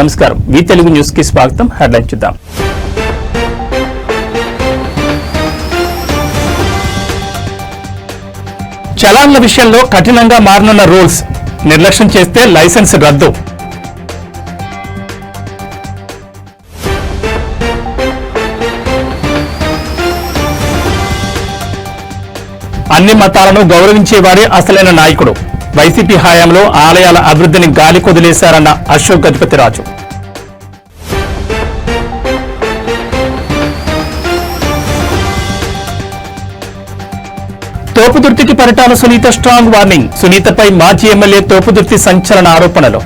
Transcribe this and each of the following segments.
నమస్కారం వి తెలుగు న్యూస్ కి స్వాగతం. హెడ్లైన్ చూద్దాం. చలాన్ల విషయంలో కఠినంగా మారనున్న రూల్స్, నిర్లక్ష్యం చేస్తే లైసెన్స్ రద్దు. అన్ని మతాలను గౌరవించేవాడే అసలైన నాయకుడు. వైసీపీ హయాంలో ఆలయాల అభివృద్ధిని గాలి కొదిలేశారన్న అశోక్ గజపతిరాజు. తోపుదుర్తికి పరిటాల సునీత స్ట్రాంగ్ వార్నింగ్, సునీతపై మాజీ ఎమ్మెల్యే తోపుదుర్తి సంచలన ఆరోపణలు.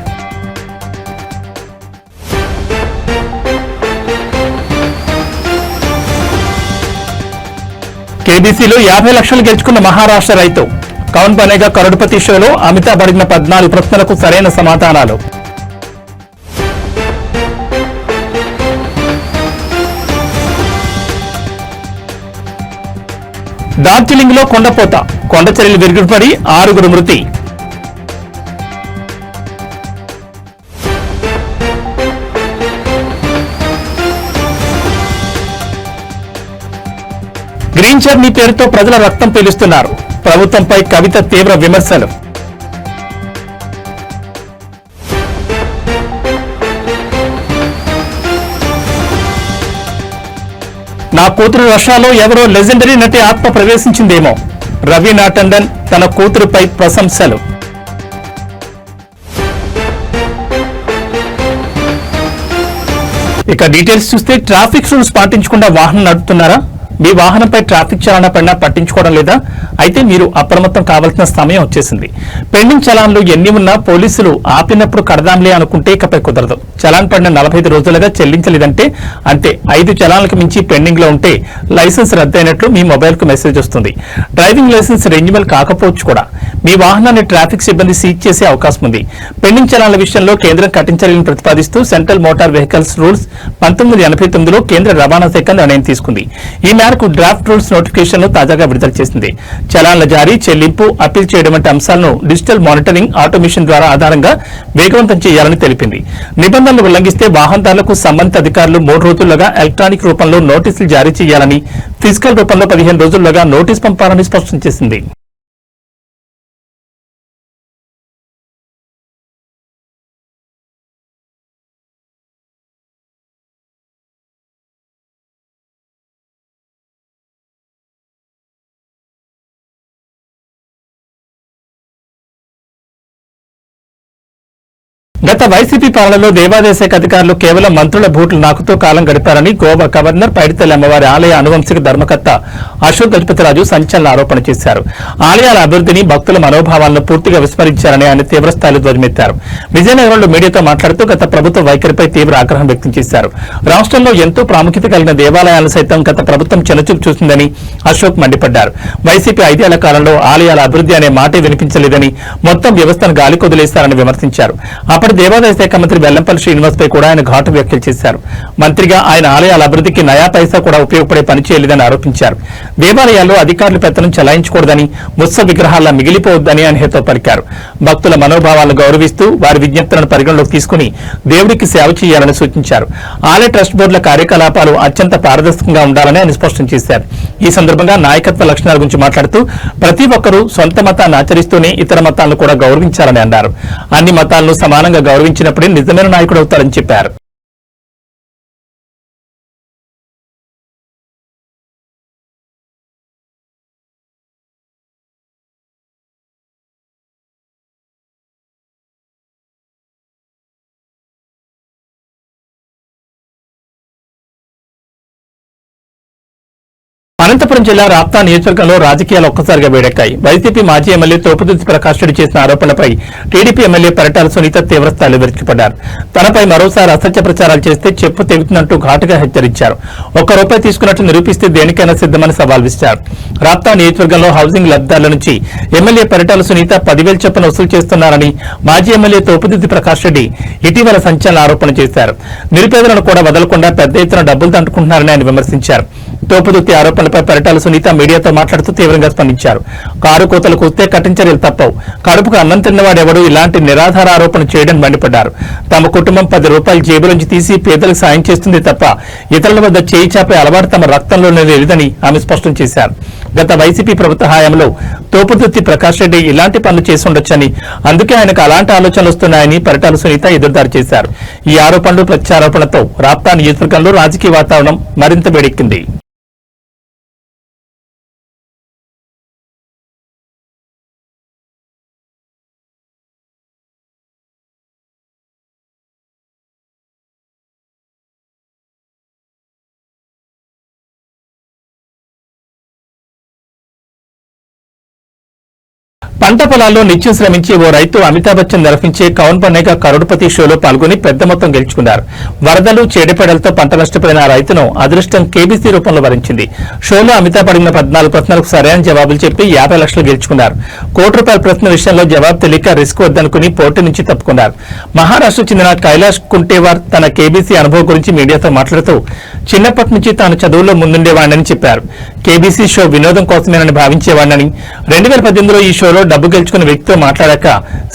కేబీసీలో 50 లక్షలు గెలుచుకున్న మహారాష్ట్ర రైతు. కౌన్ బనేగా కరోడ్పతి షోలో అమితాబ్ అడిగిన 14 ప్రశ్నలకు సరైన సమాధానాలు. డార్జిలింగ్ లో కొండపోత, కొండచర్యలు విరుగుపడి 6 మృతి. గ్రీన్ జర్నీ పేరుతో ప్రజల రక్తం పీలుస్తున్నారు. ప్రభుత్వంపై కవిత తీవ్ర విమర్శలు. నా కూతురు రష్యాలో ఎవరో లెజెండరీ నటి ఆత్మ ప్రవేశించిందేమో, రవీనా టండన్ తన కూతురుపై ప్రశంసలు. ఇక డీటెయిల్స్ చూస్తే ట్రాఫిక్ రూల్స్ పాటించకుండా వాహనం నడుపుతున్నారా? మీ వాహనంపై ట్రాఫిక్ చలానా పడినా పట్టించుకోవడం లేదా? అయితే మీరు అప్రమత్తం కావాల్సిన సమయం వచ్చేసింది. పెండింగ్ చలాన్లు ఎన్ని ఉన్నా పోలీసులు ఆపినప్పుడు కడదాంలే అనుకుంటే ఇకపై కుదరదు. చలాన్ పడిన 45 రోజులుగా చెల్లించలేదంటే అంతే. 5 చలాన్లకు మించి పెండింగ్ లో ఉంటే లైసెన్స్ రద్దయినట్లు మీ మొబైల్ కు మెసేజ్ వస్తుంది. డ్రైవింగ్ లైసెన్స్ రెన్యువల్ కాకపోవచ్చు కూడా. మీ వాహనాన్ని ట్రాఫిక్ సిబ్బంది సీజ్ చేసే అవకాశం ఉంది. పెండింగ్ చలాన్ల విషయంలో కేంద్రం కఠించాలని ప్రతిపాదిస్తూ సెంట్రల్ మోటార్ వెహికల్స్ రూల్స్ 1989లో కేంద్ర రవాణా శాఖ నిర్ణయం తీసుకుంది. ఈ మేరకు డ్రాఫ్ట్ రూల్స్ నోటిఫికేషన్ ను తాజాగా విడుదల చేసింది. చలాన్ల జారీ, చెల్లింపు, అప్పీల్ చేయడం వంటి అంశాలను డిజిటల్ మానిటరింగ్, ఆటోమేషన్ ద్వారా ఆధారంగా వేగవంతం చేయాలని తెలిపింది. నిబంధనలు ఉల్లంఘిస్తే వాహనదారులకు సంబంధిత అధికారులు 3 రోజుల్లోగా ఎలక్ట్రానిక్ రూపంలో నోటీసులు జారీ చేయాలని, ఫిజికల్ రూపంలో 15 రోజుల్లోగా నోటీసు పంపాలని స్పష్టం చేసింది. గత వైసీపీ పాలనలో దేవాదాయ శాఖ అధికారులు కేవలం మంత్రుల బూట్లు నాకుతూ కాలం గడిపారని గోవా గవర్నర్ పైడితల్లి అమ్మవారి ఆలయ అనువంశిక ధర్మకర్త అశోక్ గజపతిరాజు సంచలన ఆరోపణ చేశారు. ఆలయాల అభివృద్ధిని, భక్తుల మనోభావాలను పూర్తిగా విస్మరించారని ఆయన తీవ్రస్థాయిలో ధ్వజమెత్తారు. విజయనగరంలో మీడియాతో మాట్లాడుతూ గత ప్రభుత్వ వైఖరిపై తీవ్ర ఆగ్రహం వ్యక్తం చేశారు. రాష్ట్రంలో ఎంతో ప్రాముఖ్యత కలిగిన దేవాలయాలను సైతం గత ప్రభుత్వం చిన్నచూపు చూసిందని అశోక్ మండిపడ్డారు. వైసీపీ 5 ఏళ్ల కాలంలో ఆలయాల అభివృద్ధి అనే మాటే వినిపించలేదని, మొత్తం వ్యవస్థను గాలికొదిలేశారని విమర్శించారు. అప్పటి దేవాదాయ శాఖ మంత్రి వెల్లంపల్లి శ్రీనివాస్ పై కూడా ఆయన ఘాటు వ్యాఖ్యలు చేశారు. మంత్రిగా ఆయన ఆలయాల అభివృద్ధికి నయా పైసా కూడా ఉపయోగపడే పని చేయలేదని ఆరోపించారు. దేవాలయాల్లో అధికారుల పెత్తనం చలాయించకూడదని, ముత్స విగ్రహాల్లో మిగిలిపోవద్దని ఆయన హితవు పలికారు. భక్తుల మనోభావాలను గౌరవిస్తూ వారి విజ్ఞప్తులను పరిగణలోకి తీసుకుని దేవుడికి సేవ చేయాలని సూచించారు. ఆలయ ట్రస్ట్ బోర్డుల కార్యకలాపాలు అత్యంత పారదర్శకంగా ఉండాలని ఆయన స్పష్టం చేశారు. ఈ సందర్భంగా నాయకత్వ లక్షణాల గురించి మాట్లాడుతూ ప్రతి ఒక్కరూ సొంత మతాన్ని ఆచరిస్తూనే ఇతర మతాలను కూడా గౌరవించాలని అన్నారు. అన్ని మతాలను సమానంగా గౌరవించినప్పుడే నిజమైన నాయకుడు అవుతారని చెప్పారు. అనంతపురం జిల్లా రాప్తా నియోజకవర్గంలో రాజకీయాలు ఒక్కసారిగా వేడెక్కాయి. వైసీపీ మాజీ ఎమ్మెల్యే తోపుదుర్తి ప్రకాష్ రెడ్డి చేసిన ఆరోపణలపై టీడీపీ ఎమ్మెల్యే పరిటాల సునీత తీవ్రస్థాయిలో విరుచుకుపడ్డారు. తనపై మరోసారి అసత్య ప్రచారాలు చేస్తే చెప్పు తెగుతున్నట్టు ఘాటుగా హెచ్చరించారు. ₹1 తీసుకున్నట్లు నిరూపిస్తే దేనికైనా సిద్దమని సవాల్ విసిరారు. రాప్తా నియోజకవర్గంలో హౌసింగ్ లబ్ధిదారుల నుంచి ఎమ్మెల్యే పరిటాల సునీత 10,000 చొప్పున వసూలు చేస్తున్నారని మాజీ ఎమ్మెల్యే తోపుదుర్తి ప్రకాష్ రెడ్డి ఇటీవల సంచలన ఆరోపణ చేశారు. నిరుపేదలను కూడా వదలకుండా పెద్ద ఎత్తున డబ్బులు దండుకుంటున్నారని ఆయన విమర్శించారు. తోపుదుర్తి ఆరోపణలు వ్యాఖ్యలపై పరిటాల సునీత మీడియాతో మాట్లాడుతూ తీవ్రంగా స్పందించారు. కారు కోతలు కూస్తే కఠిన చర్యలు తప్పవు. కడుపుకు అన్నం తిన్నవాడెవడూ ఇలాంటి నిరాధార ఆరోపణ చేయడం మండిపడ్డారు. తమ కుటుంబం 10 రూపాయలు జేబులోంచి తీసి పేదలకు సాయం చేస్తుంది తప్ప ఇతరుల వద్ద చేయి చాపే అలవాటు తమ రక్తంలోనే లేదని ఆమె స్పష్టం చేశారు. గత వైసీపీ ప్రభుత్వ హయాంలో తోపుదుర్తి ప్రకాష్ రెడ్డి ఇలాంటి పనులు చేసి ఉండొచ్చని, అందుకే ఆయనకు అలాంటి ఆలోచనలు వస్తున్నాయని పరిటాల సునీత ఎదురుదాడి చేశారు. ఈ ఆరోపణలు ప్రత్యారోపణలతో రాప్తా నియోజకవర్గంలో రాజకీయ వాతావరణం మరింత వేడెక్కింది. పంట పొలాల్లో నిత్యం శ్రమించి ఓ రైతు అమితాబ్ బచ్చన్ నిర్వహించే కౌన్ బనేగా కరోడ్పతి షోలో పాల్గొని పెద్ద మొత్తం గెలుచుకున్నారు. వరదలు చీడపీడలతో పంట నష్టపోయిన ఆ రైతును అదృష్టం కేబీసీ రూపంలో వరించింది. షోలో అమితాబ్ అడిగిన 14 ప్రశ్నలకు సరైన జవాబులు చెప్పి 50 లక్షలు గెలుచుకున్నారు. ₹1 ప్రశ్న విషయంలో జవాబు తెలియక రిస్క్ వద్దనుకుని పోటీ నుంచి తప్పుకున్నారు. మహారాష్ట్రకు చెందిన కైలాష్ కుంటేవార్ తన కేబీసీ అనుభవం గురించి మీడియాతో మాట్లాడుతూ చిన్నప్పటి నుంచి తాను చదువుల్లో ముందుండేవాడినని చెప్పారు. కేబీసీ షో వినోదం కోసమేనని భావించేవాడినని, 2018లో ఈ షోలో డబ్బు గెలుచుకున్న వ్యక్తితో మాట్లాడాక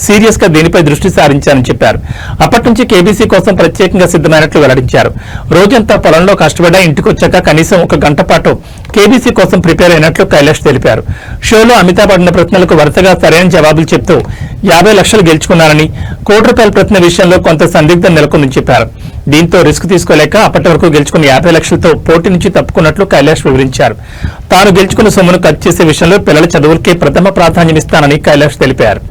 సీరియస్ గా దీనిపై దృష్టి సారించారని చెప్పారు. అప్పటి నుంచి కేబీసీ కోసం ప్రత్యేకంగా సిద్దమైనట్లు వెల్లడించారు. రోజంతా పొలంలో కష్టపడ్డా ఇంటికొచ్చాక కనీసం 1 గంట పాటు కేబీసీ కోసం ప్రిపేర్ అయినట్లు కైలాష్ తెలిపారు. షోలో అమితాబ్ అడిగిన ప్రశ్నలకు వరుసగా సరైన జవాబులు చెప్తూ 50 లక్షలు గెలుచుకున్నారని, ₹1 ప్రశ్న విషయంలో కొంత సందిగ్ధం నెలకొందని చెప్పారు. దీంతో రిస్క్ తీసుకోలేక అప్పటి వరకు గెలుచుకున్న 50 లక్షలతో పోటీ నుంచి తప్పుకున్నట్లు కైలాష్ వివరించారు. తాను గెలుచుకున్న సొమ్మును ఖర్చు చేసే విషయంలో పిల్లల చదువులకే ప్రథమ ప్రాధాన్యమిస్తానని కైలాష్ తెలిపారు.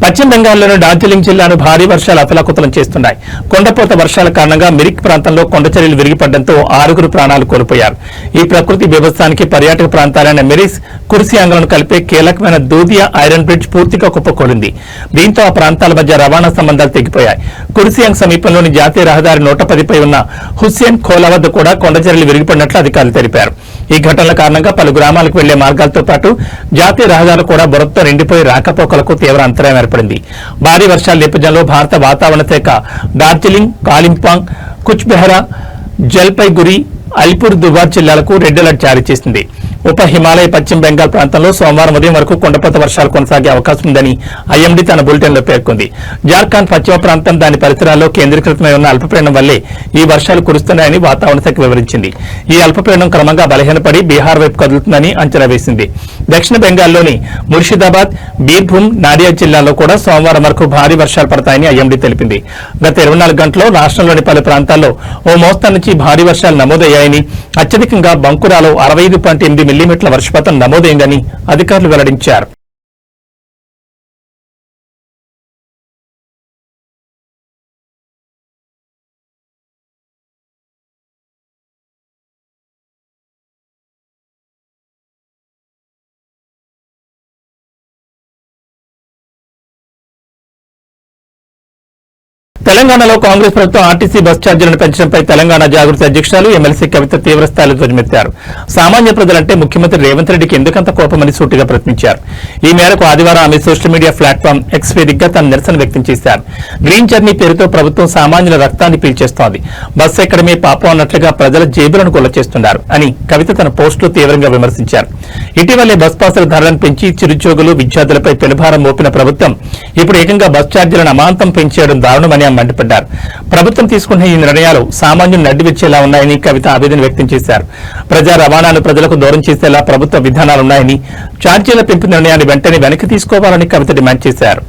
పశ్చిమ బెంగాల్లోని డార్జిలింగ్ జిల్లాను భారీ వర్షాలు అతలాకుతలం చేస్తున్నాయి. కొండపోత వర్షాల కారణంగా మిరిక్ ప్రాంతంలో కొండచర్యలు విరిగిపడడంతో 6 ప్రాణాలు కోల్పోయారు. ఈ ప్రకృతి బీభత్సానికి పర్యాటక ప్రాంతాలైన మిరిక్, కుర్సియాంగ్లను కలిపే కీలకమైన దూదియా ఐరన్ బ్రిడ్జ్ పూర్తిగా కుప్పకూలింది. దీంతో ఆ ప్రాంతాల మధ్య రవాణా సంబంధాలు తెగిపోయాయి. కుర్సియాంగ్ సమీపంలోని జాతీయ రహదారి 110పై ఉన్న హుస్సేన్ ఖోలా వద్ద కూడా కొండచర్యలు విరిగిపడినట్లు అధికారులు తెలిపారు. ఈ ఘటనల కారణంగా పలు గ్రామాలకు వెళ్లే మార్గాలతో పాటు జాతీయ రహదారులు కూడా బురదతో నిండిపోయి రాకపోకలకు తీవ్ర అంతరాయం ఏర్పడింది. భారీ వర్షాల నేపథ్యంలో భారత వాతావరణ శాఖ డార్జిలింగ్, కాలింపాంగ్, కుచ్ బెహరా, జల్పైగురి, అలిపూర్ దుబార్ జిల్లాలకు రెడ్ అలర్ట్ జారీ చేసింది. ఉప హిమాలయ పశ్చిమ బెంగాల్ ప్రాంతంలో సోమవారం ఉదయం వరకు కొండపోత వర్షాలు కొనసాగే అవకాశం ఉందని ఐఎండీ తన బులెటిన్లో పేర్కొంది. జార్ఖండ్ పశ్చిమ ప్రాంతం, దాని పరిసరాల్లో కేంద్రీకృతమై ఉన్న అల్పపీడనం వల్లే ఈ వర్షాలు కురుస్తున్నాయని వాతావరణ శాఖ వివరించింది. ఈ అల్పపీడనం క్రమంగా బలహీనపడి బీహార్ వైపు కదులుతుందని అంచనా వేసింది. దక్షిణ బెంగాల్లోని ముర్షిదాబాద్, బీర్భూమ్, నాడియా జిల్లాల్లో కూడా సోమవారం వరకు భారీ వర్షాలు పడతాయని ఐఎండీ తెలిపింది. గత 24 గంటల్లో రాష్ట్రంలోని పలు ప్రాంతాల్లో ఓ మోస్తరు నుంచి భారీ వర్షాలు నమోదయ్యాయని, అత్యధికంగా బంకురాలో 65.8 మిల్లీమీటర్ల వర్షపాతం నమోదైందని అధికారులు వెల్లడించారు. తెలంగాణలో కాంగ్రెస్ ప్రభుత్వం ఆర్టీసీ బస్ ఛార్జీలను పెంచడంపై తెలంగాణ జాగృతి అధ్యక్షురాలు ఎమ్మెల్సీ కవిత తీవ్రస్థాయిలో ధ్వజమెత్తారు. సామాన్య ప్రజలంటే ముఖ్యమంత్రి రేవంత్ రెడ్డికి ఎందుకంత కోపమని సూటిగా ప్రశ్నించారు. ఈ మేరకు ఆదివారం ఆమె సోషల్ మీడియా ప్లాట్ఫామ్ ఎక్స్ వేదికగా తన నిరసన వ్యక్తం చేశారు. గ్రీన్ జర్నీ పేరుతో ప్రభుత్వం సామాన్యుల రక్తాన్ని పీల్చేస్తోంది, బస్ ఎక్కడమే పాపం అన్నట్లుగా ప్రజల జేబులను కొల్ల చేస్తున్నారు అని కవిత తన పోస్టులో తీవ్రంగా విమర్శించారు. ఇటీవలే బస్ పాసుల ధరలను పెంచి చిరుద్యోగులు, విద్యార్థులపై పెనుభారం మోపిన ప్రభుత్వం ఇప్పుడు ఏకంగా బస్ ఛార్జీలను అమాంతం పెంచేయడం దారుణమని మండిపడ్డారు. ప్రభుత్వం తీసుకున్న ఈ నిర్ణయాలు సామాన్యులు నడ్డివిచ్చేలా ఉన్నాయని కవిత ఆవేదన వ్యక్తం చేశారు. ప్రజా రవాణాను ప్రజలకు దూరం చేసేలా ప్రభుత్వ విధానాలున్నాయని, ఛార్జీల పెంపు నిర్ణయాన్ని వెంటనే వెనక్కి తీసుకోవాలని కవిత డిమాండ్ చేశారు.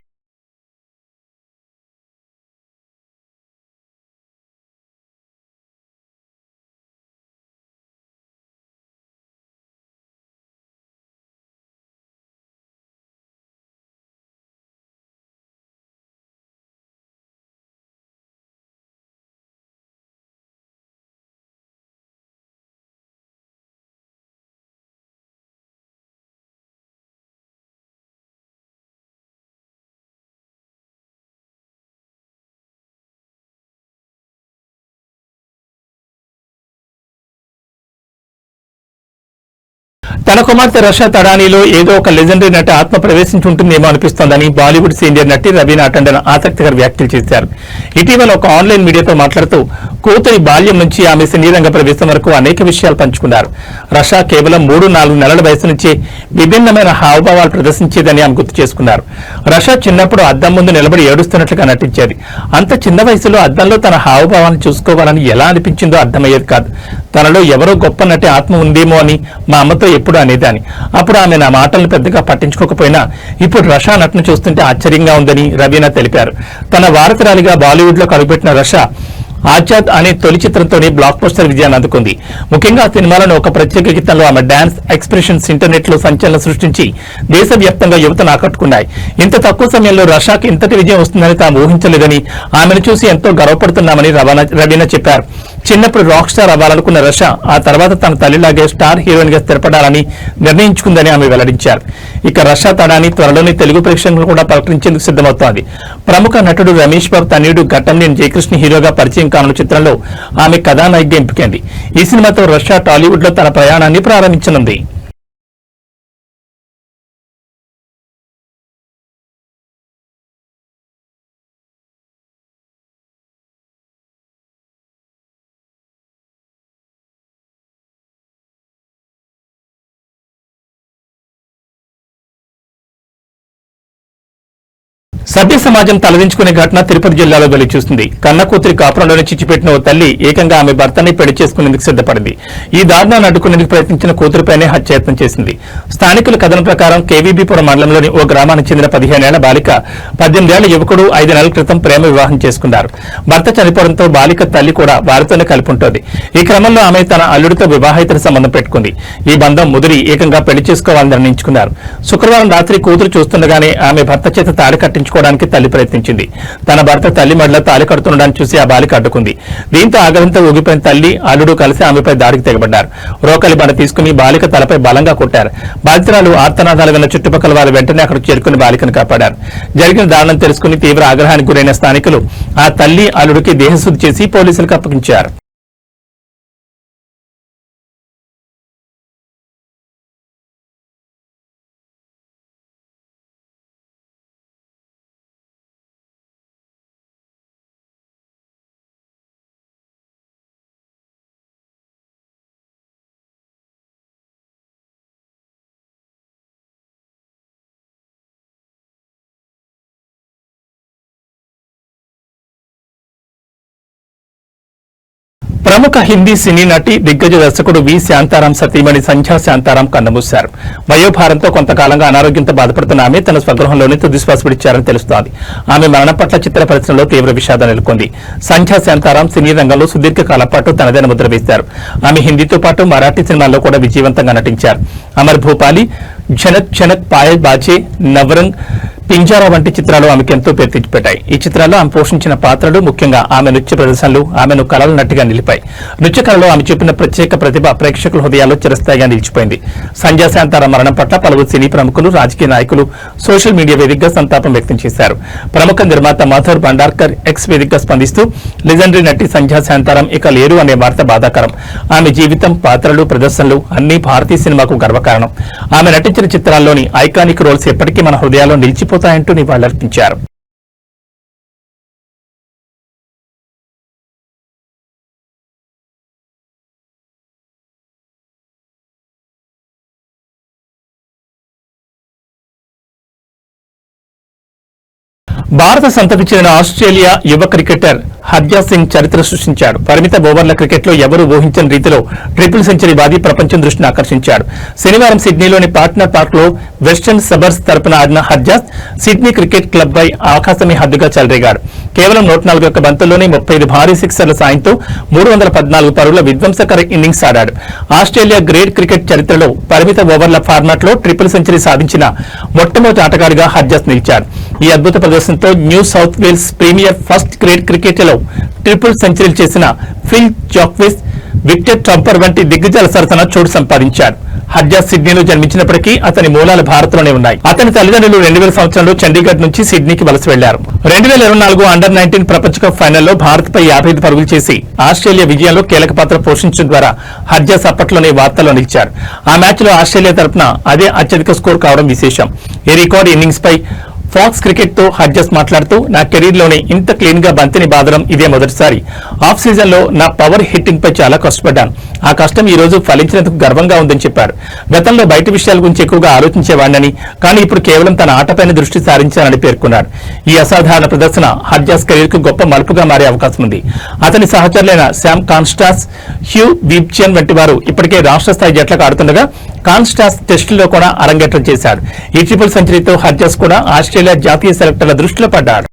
తన కుమార్తె రషా తడానీలో ఏదో ఒక లెజెండరీ నటి ఆత్మ ప్రవేశించి ఉంటుందేమో అనిపిస్తోందని బాలీవుడ్ సీనియర్ నటి రవీనా టండన్ ఆసక్తికర వ్యాఖ్యలు చేశారు. ఇటీవల ఒక ఆన్లైన్ మీడియాతో మాట్లాడుతూ కూతురి బాల్యం నుంచి ఆమె సినీ రంగ ప్రవేశం వరకు అనేక విషయాలు పంచుకున్నారు. రషా కేవలం 3-4 నెలల వయసు నుంచే విభిన్నమైన హావభావాలు ప్రదర్శించేదని ఆమె గుర్తు చేసుకున్నారు. రషా చిన్నప్పుడు అద్దం ముందు నిలబడి ఏడుస్తున్నట్లుగా నటించేది. అంత చిన్న వయసులో అద్దంలో తన హావభావాలను చూసుకోవాలని ఎలా అనిపించిందో అర్థమయ్యేది కాదు. తనలో ఎవరో గొప్ప నటి ఆత్మ ఉందేమో అని మా అమ్మతో ఎప్పుడు అనేదాన్ని. అప్పుడు ఆమె నా మాటలను పెద్దగా పట్టించుకోకపోయినా ఇప్పుడు రషా నటన చూస్తుంటే ఆశ్చర్యంగా ఉందని రవీనా తెలిపారు. తన వారసురాలిగా బాలీవుడ్ లో కలుగుపెట్టిన రషా ఆజాద్ అనే తొలి చిత్రంతోనే బ్లాక్ బస్టర్ విజయాన్ని అందుకుంది. ముఖ్యంగా ఆ సినిమాలను ఒక ప్రత్యేక గీతంలో ఆమె డాన్స్ ఎక్స్ప్రెషన్స్ ఇంటర్నెట్ లో సంచలనం సృష్టించి దేశవ్యాప్తంగా యువతను ఆకట్టుకున్నాయి. ఇంత తక్కువ సమయంలో రషాకి ఇంతటి విజయం వస్తుందని తాము ఊహించలేదని, ఆమెను చూసి ఎంతో గర్వపడుతున్నామని రవీనా చెప్పారు. చిన్నప్పుడు రాక్ స్టార్ అవ్వాలనుకున్న రషా ఆ తర్వాత తన తల్లిలాగే స్టార్ హీరోయిన్ గా స్థిరపడాలని నిర్ణయించుకుందని ఆమె వెల్లడించారు. ఇక రషా తడాని త్వరలోనే తెలుగు ప్రేక్షకులు కూడా ప్రకటించేందుకు సిద్దమవుతోంది. ప్రముఖ నటుడు రమేష్ బాబు తనయుడు ఘట్టంనేని జయకృష్ణ హీరోగా పరిచయం కానున్న చిత్రంలో ఆమె కథానాయికగా ఎంపికైంది. ఈ సినిమాతో రషా టాలీవుడ్ లో తన ప్రయాణాన్ని ప్రారంభించనుంది. సభ్య సమాజం తలదించుకునే ఘటన తిరుపతి జిల్లాలో వెళ్లి చూస్తుంది. కన్న కూతురి కాపురంలోనే చిచ్చిపెట్టిన ఓ తల్లి ఏకంగా ఆమె భర్తని పెళ్లి చేసుకునేందుకు సిద్దపడింది. ఈ దారుణాన్ని అడ్డుకునేందుకు ప్రయత్నించిన కూతురిపైనే హత్యాయత్నం చేసింది. స్థానికుల కథనం ప్రకారం కేవీబీపురం మండలంలోని ఓ గ్రామానికి చెందిన 15 ఏళ్ల బాలిక 18 ఏళ్ల యువకుడు 5 నెలల క్రితం ప్రేమ వివాహం చేసుకున్నారు. భర్త చనిపోవడంతో బాలిక తల్లి కూడా వారితోనే కలిపి ఉంటుంది. ఈ క్రమంలో ఆమె తన అల్లుడితో వివాహేతర సంబంధం పెట్టుకుంది. ఈ బంధం ముదిరి ఏకంగా పెళ్లి చేసుకోవాలని నిర్ణయించుకున్నారు. శుక్రవారం రాత్రి కూతురు చూస్తుండగానే ఆమె భర్త చేత తాడి కట్టించుకోవడానికి తల్లి ప్రయత్నించింది. తన భర్త తల్లి మెడలో తాళి కడుతుండడానికి చూసి ఆ బాలిక అడ్డుకుంది. దీంతో ఆగ్రహంతో ఊగిపోయిన తల్లి అల్లుడు కలిసి ఆమెపై దాడికి తెగబడ్డారు. రోకలి బండ తీసుకుని బాలిక తలపై బలంగా కొట్టారు. బాధితురాలు ఆర్తనాదాలు విన్న చుట్టుపక్కల వారు వెంటనే అక్కడికి చేరుకుని బాలికను కాపాడారు. జరిగిన దారుణం తెలుసుకుని తీవ్ర ఆగ్రహానికి గురైన స్థానికులు ఆ తల్లి అల్లుడికి దేహశుద్ధి చేసి పోలీసులకు అప్పగించారు. ప్రముఖ హిందీ సినీ నటి దిగ్గజ దర్శకుడు వి శాంతారాం సతీమణి సంధ్యా శాంతారాం కన్నుమూశారు. వయోభారంతో కొంతకాలంగా అనారోగ్యంతో బాధపడుతున్న ఆమె తన స్వగృహంలోనే తుదిశ్వాస విడిచారని తెలుస్తోంది. ఆమె మరణం పట్ల చిత్ర పరిశ్రమలో తీవ్ర విషాదం నెలకొంది. సంధ్యా శాంతారాం సినీ రంగంలో సుదీర్ఘకాలం పాటు తనదైన ముద్ర వేశారు. ఆమె హిందీతో పాటు మరాఠీ సినిమాల్లో కూడా విజయవంతంగా నటించారు. అమర్ భూపాలి, ఝనక్ ఝనక్ పాయల్ బాచే, నవరంగ్, పింజారా వంటి చిత్రాలు ఆమెకు ఎంతో పేరు తెచ్చిపెట్టాయి. ఈ చిత్రాల్లో ఆమె పోషించిన పాత్రలు, ముఖ్యంగా ఆమె నృత్య ప్రదర్శనలు ఆమెను కళల నటిగా నిలిపాయి. నృత్య కళలో ఆమె చూపిన ప్రత్యేక ప్రతిభ ప్రేక్షకుల హృదయాల్లో చిరస్థాయిగా నిలిచిపోయింది. సంధ్యా శాంతారాం మరణం పట్ల పలువురు సినీ ప్రముఖులు, రాజకీయ నాయకులు సోషల్ మీడియా వేదికగా సంతాపం వ్యక్తం చేశారు. ప్రముఖ నిర్మాత మాధుర్ భండార్కర్ ఎక్స్ వేదికగా స్పందిస్తూ లెజెండరీ నటి సంధ్యా శాంతారాం ఇక లేరు అనే వార్త బాధాకరం. ఆమె జీవితం, పాత్రలు, ప్రదర్శనలు అన్ని భారతీయ సినిమాకు గర్వకారణం. ఆమె నటించిన చిత్రాల్లోని ఐకానిక్ రోల్స్ ఎప్పటికీ మన హృదయాల్లో నిలిచిపోతాయంటూ నివాళులర్పించారు. భారత సంతతికి చెందిన ఆస్ట్రేలియా యువ క్రికెటర్ హర్జాత్ సింగ్ చరిత్ర సృష్టించాడు. పరిమిత ఓవర్ల క్రికెట్ లో ఎవరూ ఊహించని రీతిలో ట్రిపుల్ సెంచరీ బాది ప్రపంచం దృష్టిని ఆకర్షించాడు. శనివారం సిడ్నీలోని పార్ట్నర్ పార్క్ లో వెస్టర్న్ సబర్స్ తరపున ఆడిన హర్జాత్ సిడ్నీ క్రికెట్ క్లబ్ పై ఆకాశమే హద్దుగా చెలరేగాడు. కేవలం 141 బంతుల్లోనే 35 భారీ సిక్సర్ల సాయంతో 314 పరుగుల విధ్వంసకర ఇన్నింగ్స్ ఆడాడు. ఆస్ట్రేలియా గ్రేట్ క్రికెట్ చరిత్రలో పరిమిత ఓవర్ల ఫార్మాట్ లో ట్రిపుల్ సెంచరీ సాధించిన మొట్టమొదటి ఆటగాడిగా హర్జాత్ నిలిచాడు. ఈ అద్భుత ప్రదర్శనతో new south wales premier first grade క్రికెట్లో ట్రిపుల్ సెంచరీలు చేసిన ఫిల్ జాక్విస్, విక్టర్ ట్రంపర్ వంటి దిగ్గజాల సరసన చోటు సంపాదించాడు. హర్జాస్ సిడ్నీలో జన్మించినప్పటికీ అతని మూలాలు భారత్లోనే ఉన్నాయి. అతని తల్లిదండ్రులు 2000 సంవత్సరంలో చండీగఢ్ నుంచి సిడ్నీకి వలస వెళ్లారు. 2024 అండర్-19 ప్రపంచ కప్ ఫైనల్లో భారత్పై 55 పరుగులు చేసి ఆస్ట్రేలియా విజయంలో కీలక పాత్ర పోషించడం ద్వారా హర్జాస్ అప్పట్లోనే వార్తల్లో నిలిచారు. ఆ మ్యాచ్ లో ఆస్ట్రేలియా తరపున అదే అత్యధిక స్కోర్ కావడం విశేషం. ఈ రికార్డు ఇన్నింగ్స్ పై ఫాక్స్ క్రికెట్ తో హర్జాస్ మాట్లాడుతూ, నా కెరీర్ లోనే ఇంత క్లీన్ గా బంతిని బాదడం ఇదే మొదటిసారి. ఆఫ్ సీజన్ లో నా పవర్ హిట్టింగ్ పై చాలా కష్టపడ్డాను. ఆ కష్టం ఈ రోజు ఫలించినందుకు గర్వంగా ఉందని చెప్పారు. గతంలో బయట విషయాల గురించి ఎక్కువగా ఆలోచించేవాడినని, కానీ ఇప్పుడు కేవలం తన ఆటపైన దృష్టి సారించానని పేర్కొన్నారు. ఈ అసాధారణ ప్రదర్శన హర్జాస్ కెరీర్ కు గొప్ప మలుపుగా మారే అవకాశం ఉంది. అతని సహచరులైన శామ్ కాన్స్టాస్, హ్యూ వీప్చియన్ వంటి వారు ఇప్పటికే రాష్ట్ర స్థాయి జట్లకు ఆడుతుండగా, కాన్స్టాస్ టెస్టుల్లో కూడా అరంగేట్రం చేశాడు. ఈ ట్రిపుల్ సెంచరీతో హర్జాస్ కూడా ఆస్ట్రేలియా జాతీయ సెలెక్టర్ల దృష్టిలో పడ్డాడు.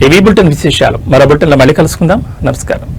ఏవీ బులెటిన్ విశేషాలు మరో బులెటిన్లో మళ్ళీ కలుసుకుందాం. నమస్కారం.